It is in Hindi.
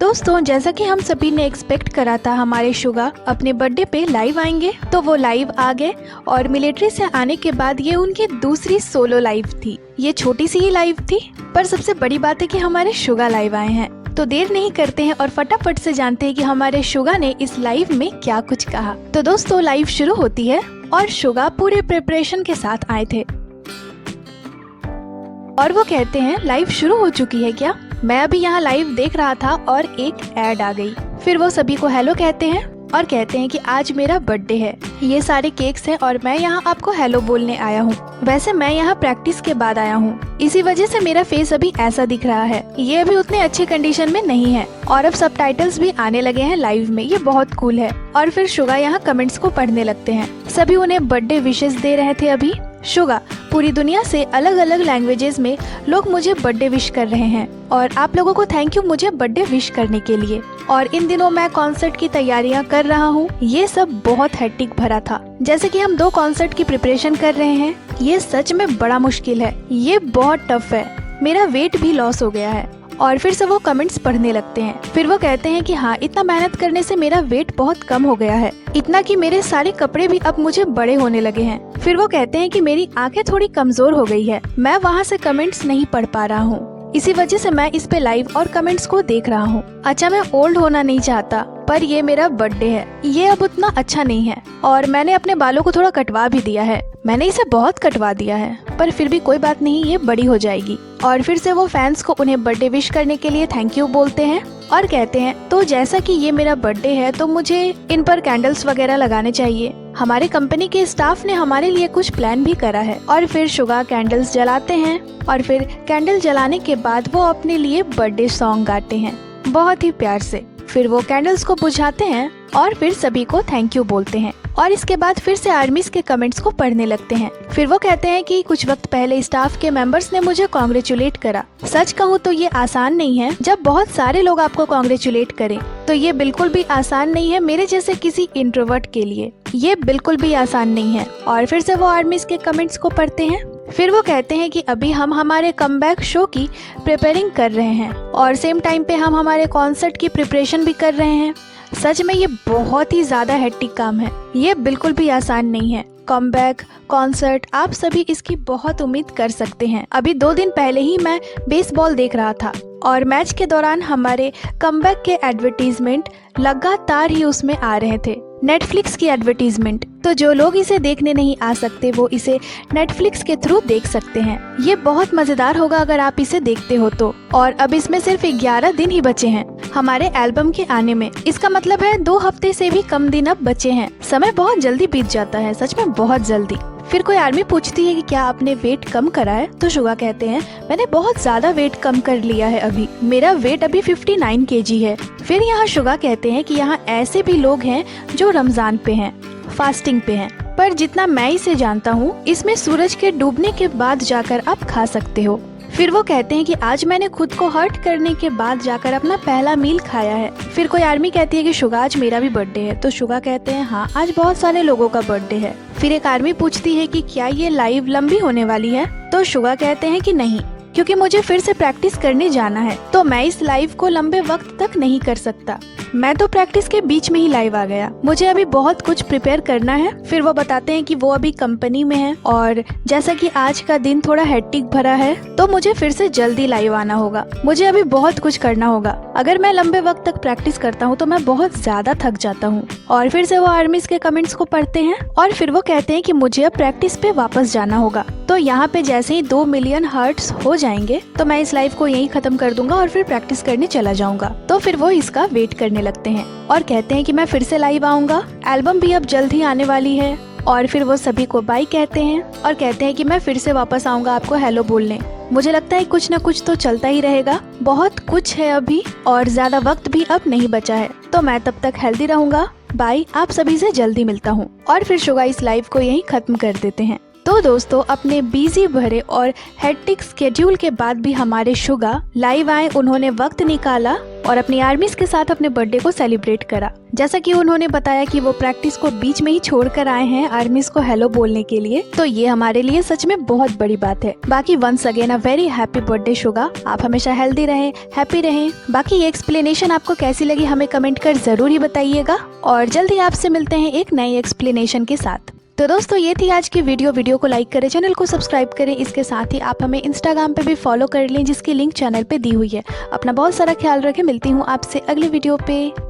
दोस्तों, जैसा कि हम सभी ने एक्सपेक्ट करा था हमारे शुगा अपने बर्थडे पे लाइव आएंगे, तो वो लाइव आ गए। और मिलिट्री से आने के बाद ये उनकी दूसरी सोलो लाइव थी। ये छोटी सी ही लाइव थी, पर सबसे बड़ी बात है कि हमारे शुगा लाइव आए हैं। तो देर नहीं करते हैं और फटाफट से जानते हैं कि हमारे शुगा ने इस लाइव में क्या कुछ कहा। तो दोस्तों, लाइव शुरू होती है और शुगा पूरे प्रिपरेशन के साथ आए थे और वो कहते हैं लाइव शुरू हो चुकी है क्या? मैं अभी यहाँ लाइव देख रहा था और एक ऐड आ गई। फिर वो सभी को हेलो कहते हैं और कहते हैं कि आज मेरा बर्थडे है, ये सारे केक्स हैं और मैं यहाँ आपको हेलो बोलने आया हूँ। वैसे मैं यहाँ प्रैक्टिस के बाद आया हूँ, इसी वजह से मेरा फेस अभी ऐसा दिख रहा है। ये अभी उतने अच्छे कंडीशन में नहीं है और अब सबटाइटल्स भी आने लगे हैं लाइव में, ये बहुत कूल है। और फिर शुगा यहाँ कमेंट्स को पढ़ने लगते हैं। सभी उन्हें बर्थडे विशेस दे रहे थे। अभी शुगा, पूरी दुनिया से अलग अलग लैंग्वेजेस में लोग मुझे बर्थडे विश कर रहे हैं और आप लोगों को थैंक यू मुझे बर्थडे विश करने के लिए। और इन दिनों मैं कॉन्सर्ट की तैयारियां कर रहा हूँ। ये सब बहुत हेक्टिक भरा था, जैसे कि हम 2 कॉन्सर्ट की प्रिपरेशन कर रहे हैं। ये सच में बड़ा मुश्किल है, ये बहुत टफ है। मेरा वेट भी लॉस हो गया है। और फिर से वो कमेंट्स पढ़ने लगते हैं। फिर वो कहते हैं कि हाँ, इतना मेहनत करने से मेरा वेट बहुत कम हो गया है, इतना कि मेरे सारे कपड़े भी अब मुझे बड़े होने लगे हैं। फिर वो कहते हैं कि मेरी आंखें थोड़ी कमजोर हो गई है, मैं वहाँ से कमेंट्स नहीं पढ़ पा रहा हूँ, इसी वजह से मैं इस पे लाइव और कमेंट्स को देख रहा हूँ। अच्छा, मैं ओल्ड होना नहीं चाहता, पर ये मेरा बर्थडे है, ये अब उतना अच्छा नहीं है और मैंने अपने बालों को थोड़ा कटवा भी दिया है। मैंने इसे बहुत कटवा दिया है, पर फिर भी कोई बात नहीं, ये बड़ी हो जाएगी। और फिर से वो फैंस को उन्हें बर्थडे विश करने के लिए थैंक यू बोलते हैं और कहते हैं तो जैसा कि ये मेरा बर्थडे है तो मुझे इन पर कैंडल्स वगैरह लगाने चाहिए। हमारे कंपनी के स्टाफ ने हमारे लिए कुछ प्लान भी करा है। और फिर शुगा कैंडल्स जलाते हैं और फिर कैंडल जलाने के बाद वो अपने लिए बर्थडे सॉन्ग गाते हैं बहुत ही प्यार से। फिर वो कैंडल्स को बुझाते हैं और फिर सभी को थैंक यू बोलते हैं और इसके बाद फिर से आर्मीज के कमेंट्स को पढ़ने लगते हैं। फिर वो कहते हैं कि कुछ वक्त पहले स्टाफ के मेंबर्स ने मुझे कॉन्ग्रेचुलेट करा। सच कहूँ तो ये आसान नहीं है, जब बहुत सारे लोग आपको कॉन्ग्रेचुलेट करें तो ये बिल्कुल भी आसान नहीं है। मेरे जैसे किसी इंट्रोवर्ट के लिए ये बिल्कुल भी आसान नहीं है। और फिर से वो आर्मीज के कमेंट्स को पढ़ते हैं। फिर वो कहते हैं कि अभी हम हमारे कमबैक शो की प्रिपेयरिंग कर रहे हैं और सेम टाइम पे हम हमारे कॉन्सर्ट की प्रिपरेशन भी कर रहे हैं। सच में ये बहुत ही ज्यादा हेक्टिक काम है, ये बिल्कुल भी आसान नहीं है। कमबैक, कॉन्सर्ट, आप सभी इसकी बहुत उम्मीद कर सकते हैं। अभी 2 दिन पहले ही मैं बेसबॉल देख रहा था और मैच के दौरान हमारे कमबैक के एडवर्टीजमेंट लगातार ही उसमें आ रहे थे। नेटफ्लिक्स की एडवर्टीजमेंट, तो जो लोग इसे देखने नहीं आ सकते वो इसे नेटफ्लिक्स के थ्रू देख सकते हैं। ये बहुत मजेदार होगा अगर आप इसे देखते हो तो। और अब इसमें सिर्फ 11 दिन ही बचे हैं हमारे एल्बम के आने में। इसका मतलब है 2 हफ्ते से भी कम दिन अब बचे हैं। समय बहुत जल्दी बीत जाता है, सच में बहुत जल्दी। फिर कोई आर्मी पूछती है कि क्या आपने वेट कम करा है, तो शुगा कहते हैं मैंने बहुत ज्यादा वेट कम कर लिया है, अभी मेरा वेट अभी 59 kg है। फिर यहाँ शुगा कहते हैं कि यहाँ ऐसे भी लोग हैं जो रमजान पे हैं, फास्टिंग पे हैं, पर जितना मैं इसे जानता हूँ इसमें सूरज के डूबने के बाद जाकर आप खा सकते हो। फिर वो कहते हैं कि आज मैंने खुद को हर्ट करने के बाद जाकर अपना पहला मील खाया है। फिर कोई आर्मी कहती है कि शुगा आज मेरा भी बर्थडे है, तो शुगा कहते हैं हाँ, आज बहुत सारे लोगों का बर्थडे है। फिर एक आर्मी पूछती है कि क्या ये लाइव लंबी होने वाली है, तो शुगा कहते हैं कि नहीं, क्योंकि मुझे फिर से प्रैक्टिस करने जाना है, तो मैं इस लाइव को लंबे वक्त तक नहीं कर सकता। मैं तो प्रैक्टिस के बीच में ही लाइव आ गया, मुझे अभी बहुत कुछ प्रिपेयर करना है। फिर वो बताते हैं कि वो अभी कंपनी में है और जैसा कि आज का दिन थोड़ा हेक्टिक भरा है तो मुझे फिर से जल्दी लाइव आना होगा, मुझे अभी बहुत कुछ करना होगा। अगर मैं लंबे वक्त तक प्रैक्टिस करता हूँ तो मैं बहुत ज्यादा थक जाता हूँ। और फिर से वो आर्मीज के कमेंट्स को पढ़ते हैं और फिर वो कहते हैं कि मुझे अब प्रैक्टिस पे वापस जाना होगा। तो यहाँ पे जैसे ही 2 मिलियन हार्ट्स हो जाएंगे तो मैं इस लाइव को यहीं खत्म कर दूंगा और फिर प्रैक्टिस करने चला जाऊंगा। तो फिर वो इसका वेट करने लगते हैं और कहते हैं कि मैं फिर से लाइव आऊंगा, एल्बम भी अब जल्द ही आने वाली है। और फिर वो सभी को बाय कहते हैं और कहते हैं कि मैं फिर से वापस आऊंगा आपको हेलो बोलने। मुझे लगता है कुछ न कुछ तो चलता ही रहेगा, बहुत कुछ है अभी और ज्यादा वक्त भी अब नहीं बचा है, तो मैं तब तक हेल्दी रहूंगा। बाय, आप सभी से जल्दी मिलता हूँ। और फिर शुगा इस लाइव को यहीं खत्म कर देते हैं। तो दोस्तों अपने बिजी भरे और हेक्टिक स्केड्यूल के बाद भी हमारे शुगा लाइव आए, उन्होंने वक्त निकाला और अपनी आर्मीज के साथ अपने बर्थडे को सेलिब्रेट करा। जैसा कि उन्होंने बताया कि वो प्रैक्टिस को बीच में ही छोड़कर आए हैं आर्मीज को हेलो बोलने के लिए, तो ये हमारे लिए सच में बहुत बड़ी बात है। बाकी once again a very happy birthday Suga, आप हमेशा हेल्दी रहें, हैप्पी रहें। बाकी ये एक्सप्लेनेशन आपको कैसी लगी हमें कमेंट कर जरूर ही बताइएगा और जल्दी आपसे मिलते हैं एक नई एक्सप्लेनेशन के साथ। तो दोस्तों ये थी आज की वीडियो को लाइक करें, चैनल को सब्सक्राइब करें। इसके साथ ही आप हमें इंस्टाग्राम पे भी फॉलो कर लें जिसकी लिंक चैनल पे दी हुई है। अपना बहुत सारा ख्याल रखें, मिलती हूँ आपसे अगली वीडियो पे।